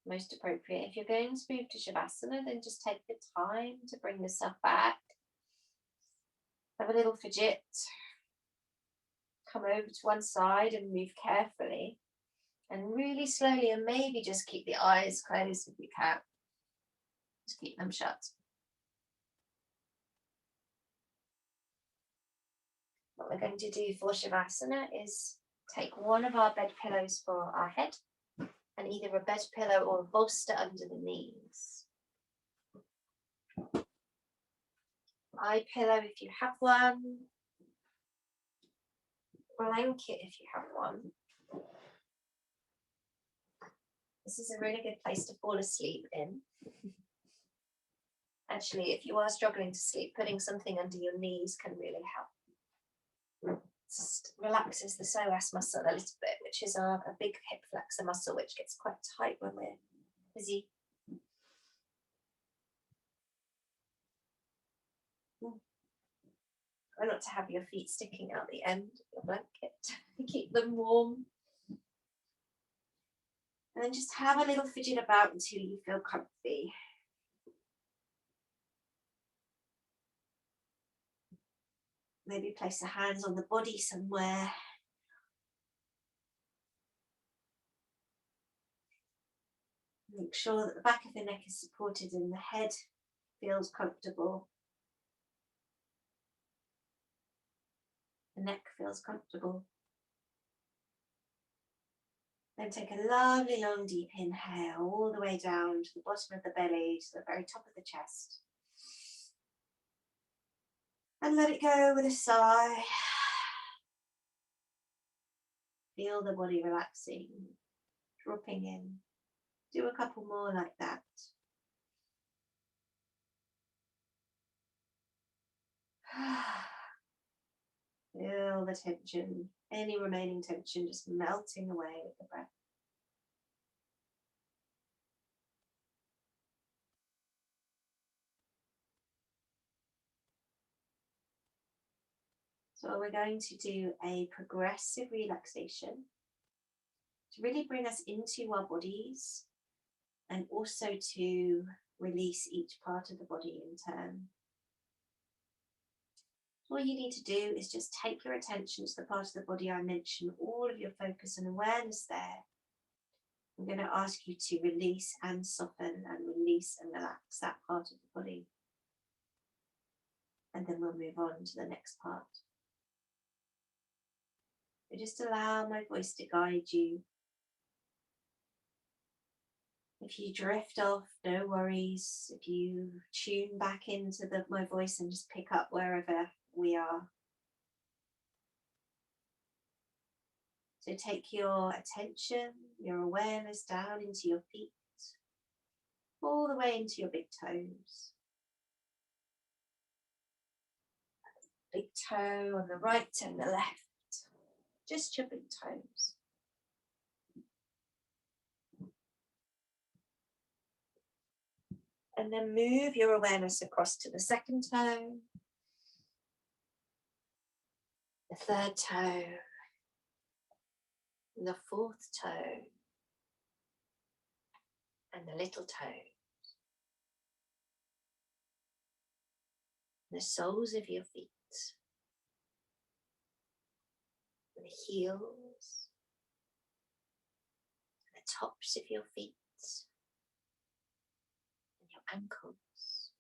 most appropriate. If you're going to move to Shavasana, then just take the time to bring yourself back. Have a little fidget. Come over to one side and move carefully. And really slowly, and maybe just keep the eyes closed if you can. Just keep them shut. What we're going to do for Shavasana is take one of our bed pillows for our head, and either a bed pillow or a bolster under the knees. Eye pillow if you have one. Blanket if you have one. This is a really good place to fall asleep in. Actually, if you are struggling to sleep, putting something under your knees can really help. Just relaxes the psoas muscle a little bit, which is a big hip flexor muscle, which gets quite tight when we're busy. Try not to have your feet sticking out the end of your blanket. Keep them warm. And then just have a little fidget about until you feel comfy. Maybe place the hands on the body somewhere. Make sure that the back of the neck is supported and the head feels comfortable. The neck feels comfortable. Then take a lovely long deep inhale all the way down to the bottom of the belly, to the very top of the chest. And let it go with a sigh. Feel the body relaxing, dropping in. Do a couple more like that. Feel the tension, any remaining tension just melting away with the breath. So we're going to do a progressive relaxation to really bring us into our bodies and also to release each part of the body in turn. All you need to do is just take your attention to the part of the body I mentioned, all of your focus and awareness there. I'm going to ask you to release and soften and release and relax that part of the body. And then we'll move on to the next part. So just allow my voice to guide you. If you drift off, no worries. If you tune back into my voice and just pick up wherever we are. So take your attention, your awareness down into your feet, all the way into your big toes. big toe on the right and the left. Just your big toes. And then move your awareness across to the second toe, the third toe, and the fourth toe, and the little toe. The soles of your feet, the heels, the tops of your feet, and your ankles.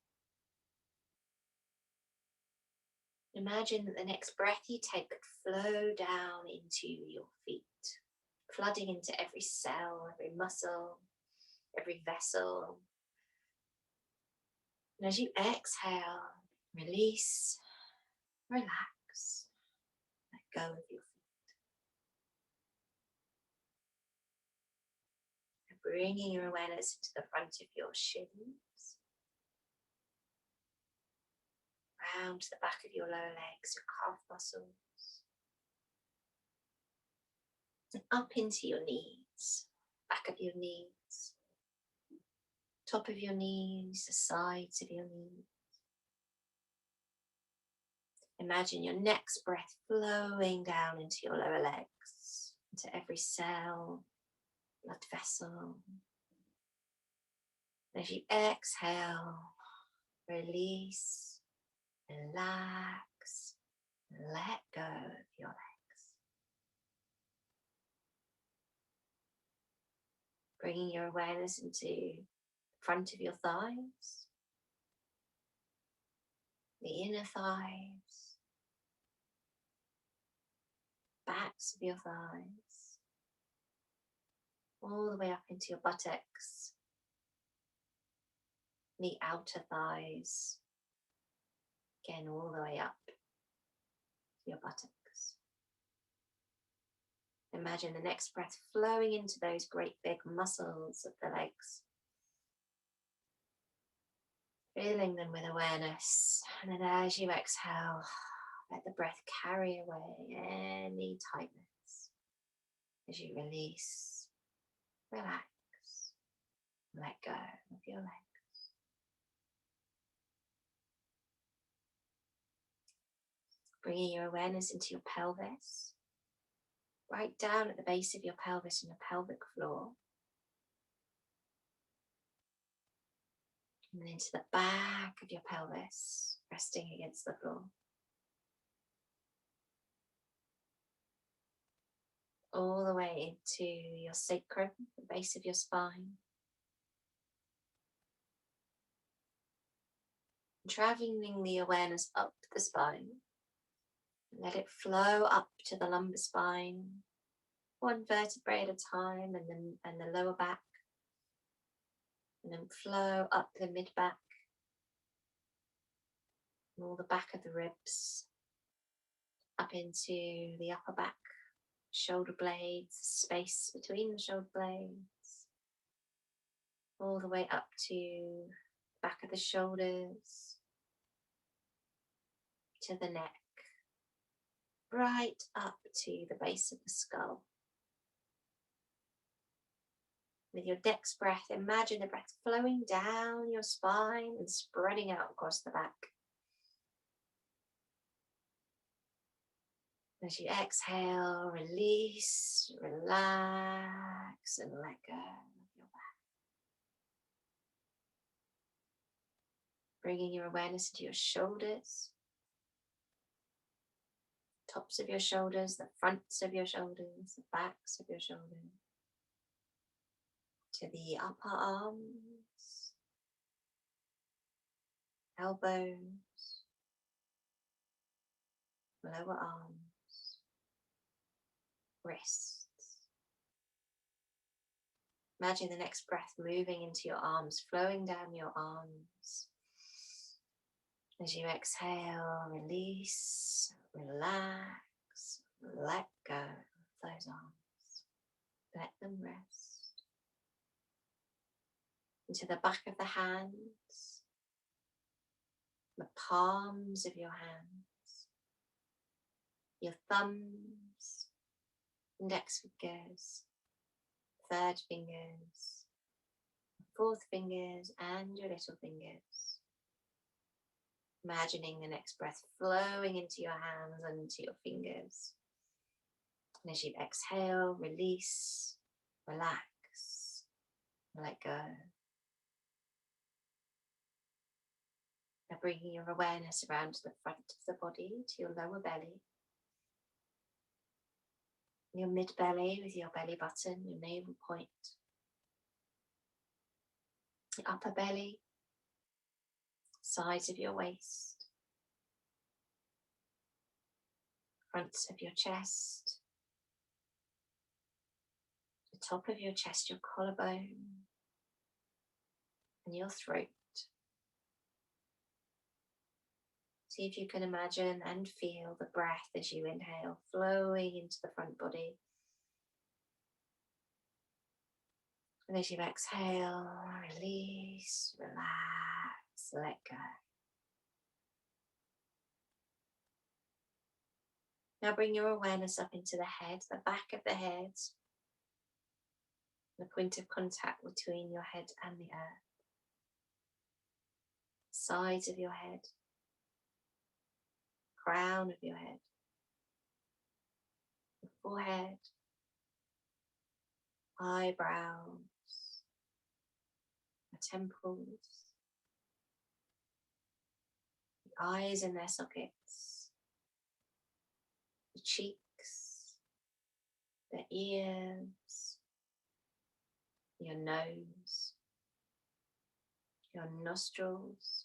Imagine that the next breath you take could flow down into your feet, flooding into every cell, every muscle, every vessel. And as you exhale, release, relax, let go of your feet. And bringing your awareness into the front of your shins, round to the back of your lower legs, your calf muscles, and up into your knees, back of your knees, top of your knees, the sides of your knees. Imagine your next breath flowing down into your lower legs, into every cell, blood vessel. As you exhale, release, relax, let go of your legs. Bringing your awareness into the front of your thighs, the inner thighs, backs of your thighs, all the way up into your buttocks, the outer thighs, again all the way up to your buttocks. Imagine the next breath flowing into those great big muscles of the legs, filling them with awareness. And then as you exhale, let the breath carry away any tightness. As you release, relax, let go of your legs. Bringing your awareness into your pelvis, right down at the base of your pelvis and the pelvic floor. And then into the back of your pelvis, resting against the floor. All the way into your sacrum, the base of your spine. Traveling the awareness up the spine. Let it flow up to the lumbar spine, one vertebrae at a time, and the lower back. And then flow up the mid back, and all the back of the ribs, up into the upper back, shoulder blades, space between the shoulder blades, all the way up to the back of the shoulders, to the neck, right up to the base of the skull. With your next breath, imagine the breath flowing down your spine and spreading out across the back. As you exhale, release, relax, and let go of your back. Bringing your awareness into your shoulders, tops of your shoulders, the fronts of your shoulders, the backs of your shoulders, to the upper arms, elbows, lower arms, wrists. Imagine the next breath moving into your arms, flowing down your arms. As you exhale, release, relax, let go of those arms. Let them rest. Into the back of the hands, the palms of your hands, your thumbs, index fingers, third fingers, fourth fingers, and your little fingers. Imagining the next breath flowing into your hands and into your fingers. And as you exhale, release, relax, let go. Now bringing your awareness around to the front of the body, to your lower belly. Your mid-belly with your belly button, your navel point. Your upper belly, sides of your waist. Front of your chest. The top of your chest, your collarbone. And your throat. See if you can imagine and feel the breath as you inhale flowing into the front body. And as you exhale, release, relax, let go. Now bring your awareness up into the head, the back of the head, the point of contact between your head and the earth. Sides of your head, crown of your head, the forehead, eyebrows, the temples, the eyes in their sockets, the cheeks, the ears, your nose, your nostrils,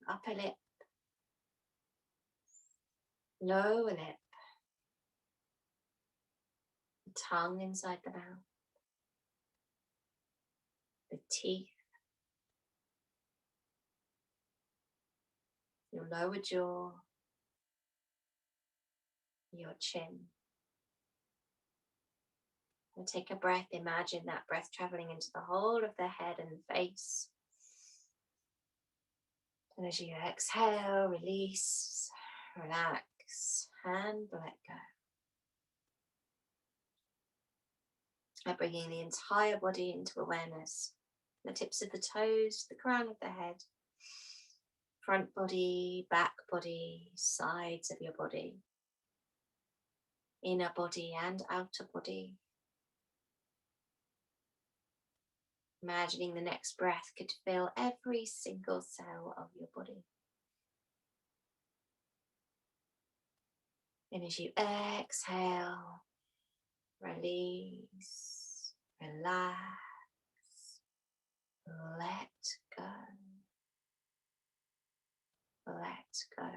upper lip, lower lip, the tongue inside the mouth, the teeth, your lower jaw, your chin. And take a breath, imagine that breath traveling into the whole of the head and face. And as you exhale, release, relax, and let go. Now bringing the entire body into awareness. The tips of the toes, the crown of the head, front body, back body, sides of your body, inner body and outer body. Imagining the next breath could fill every single cell of your body. And as you exhale, release, relax, let go, let go,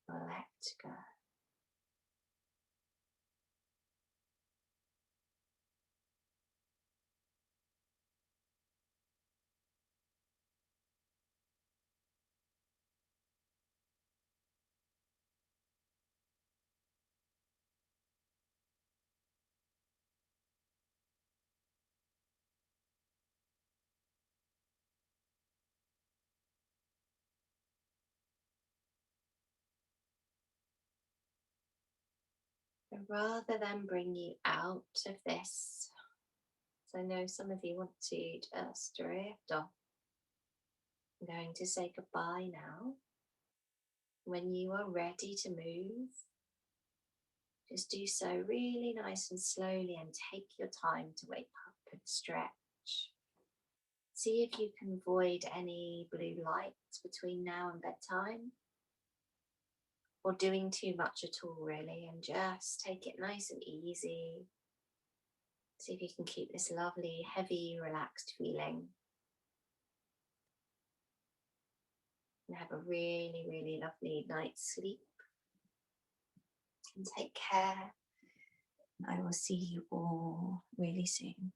let go. And rather than bring you out of this, so I know some of you want to just drift off. I'm going to say goodbye now. When you are ready to move, just do so really nice and slowly and take your time to wake up and stretch. See if you can avoid any blue lights between now and bedtime, or doing too much at all really, and just take it nice and easy. See if you can keep this lovely, heavy, relaxed feeling. And have a really, really lovely night's sleep. And take care. I will see you all really soon.